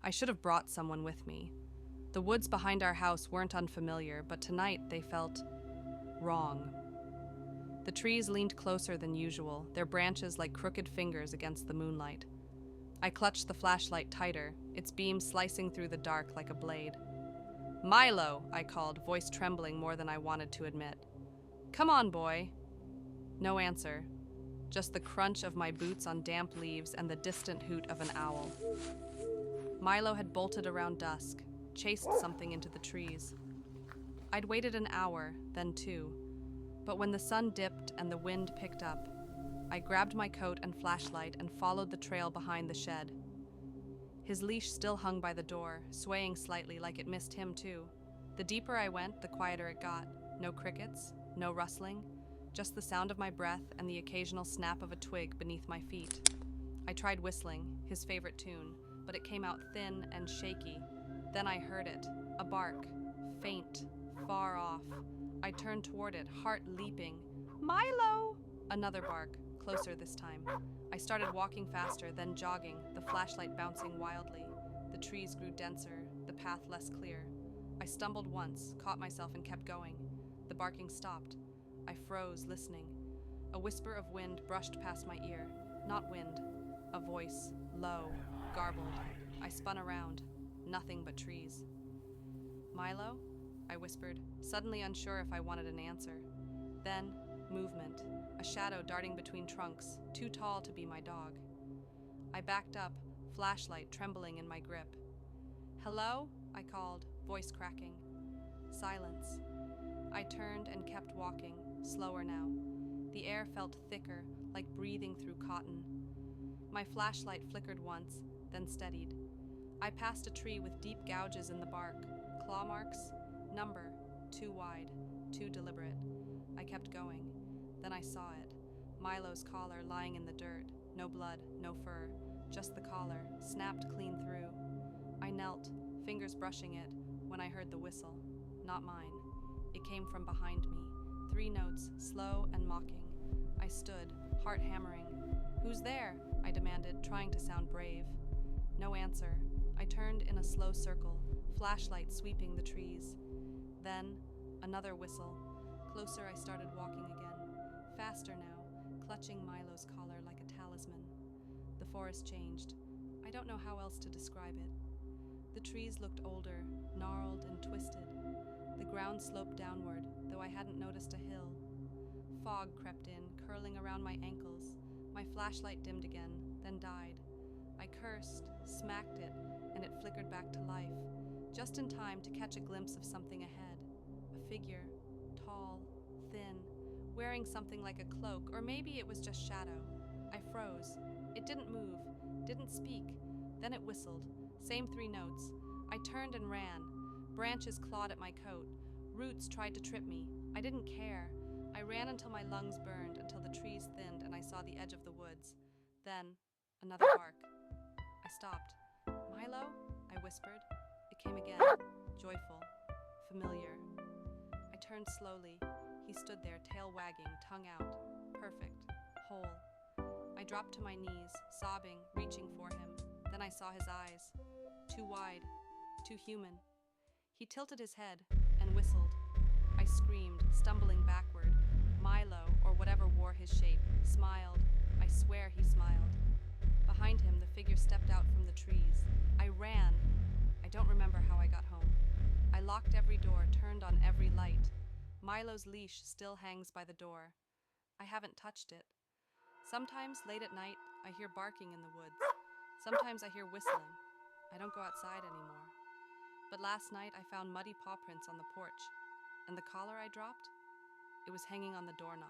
I should have brought someone with me. The woods behind our house weren't unfamiliar, but tonight they felt wrong. The trees leaned closer than usual, their branches like crooked fingers against the moonlight. I clutched the flashlight tighter, its beam slicing through the dark like a blade. "Milo," I called, voice trembling more than I wanted to admit. "Come on, boy." No answer, just the crunch of my boots on damp leaves and the distant hoot of an owl. Milo had bolted around dusk, chased something into the trees. I'd waited an hour, then two, but when the sun dipped and the wind picked up, I grabbed my coat and flashlight and followed the trail behind the shed. His leash still hung by the door, swaying slightly like it missed him too. The deeper I went, the quieter it got. No crickets, no rustling, just the sound of my breath and the occasional snap of a twig beneath my feet. I tried whistling, his favorite tune, but it came out thin and shaky. Then I heard it, a bark, faint, far off. I turned toward it, heart leaping. "Milo!" Another bark, closer this time. I started walking faster, then jogging, the flashlight bouncing wildly. The trees grew denser, the path less clear. I stumbled once, caught myself and kept going. The barking stopped. I froze, listening. A whisper of wind brushed past my ear. Not wind, a voice, low, garbled. I spun around. Nothing but trees. "Milo?" I whispered, suddenly unsure if I wanted an answer. Then, movement, a shadow darting between trunks, too tall to be my dog. I backed up, flashlight trembling in my grip. "Hello?" I called, voice cracking. Silence. I turned and kept walking, slower now. The air felt thicker, like breathing through cotton. My flashlight flickered once, then steadied. I passed a tree with deep gouges in the bark, claw marks, number, too wide, too deliberate. I kept going. Then I saw it. Milo's collar lying in the dirt, no blood, no fur, just the collar, snapped clean through. I knelt, fingers brushing it, when I heard the whistle. Not mine. It came from behind me, 3 notes, slow and mocking. I stood, heart hammering. "Who's there?" I demanded, trying to sound brave. No answer. I turned in a slow circle, flashlight sweeping the trees. Then, another whistle. Closer I started walking again. Faster now, clutching Milo's collar like a talisman. The forest changed. I don't know how else to describe it. The trees looked older, gnarled and twisted. The ground sloped downward, though I hadn't noticed a hill. Fog crept in, curling around my ankles. My flashlight dimmed again, then died. I cursed, smacked it, and it flickered back to life, just in time to catch a glimpse of something ahead. A figure, tall, thin, wearing something like a cloak, or maybe it was just shadow. I froze. It didn't move, didn't speak. Then it whistled, same 3 notes. I turned and ran. Branches clawed at my coat. Roots tried to trip me. I didn't care. I ran until my lungs burned, until the trees thinned and I saw the edge of the woods. Then, another bark. I stopped. "Milo?" I whispered. It came again, joyful, familiar. I turned slowly. He stood there, tail wagging, tongue out. Perfect. Whole. I dropped to my knees, sobbing, reaching for him. Then I saw his eyes. Too wide. Too human. He tilted his head and whistled. I screamed, stumbling backward. Milo, or whatever wore his shape, smiled. I swear he smiled. Behind him, the figure stepped out from the trees. I ran. I don't remember how I got home. I locked every door, turned on every light. Milo's leash still hangs by the door. I haven't touched it. Sometimes, late at night, I hear barking in the woods. Sometimes I hear whistling. I don't go outside anymore. But last night I found muddy paw prints on the porch. And the collar I dropped? It was hanging on the doorknob.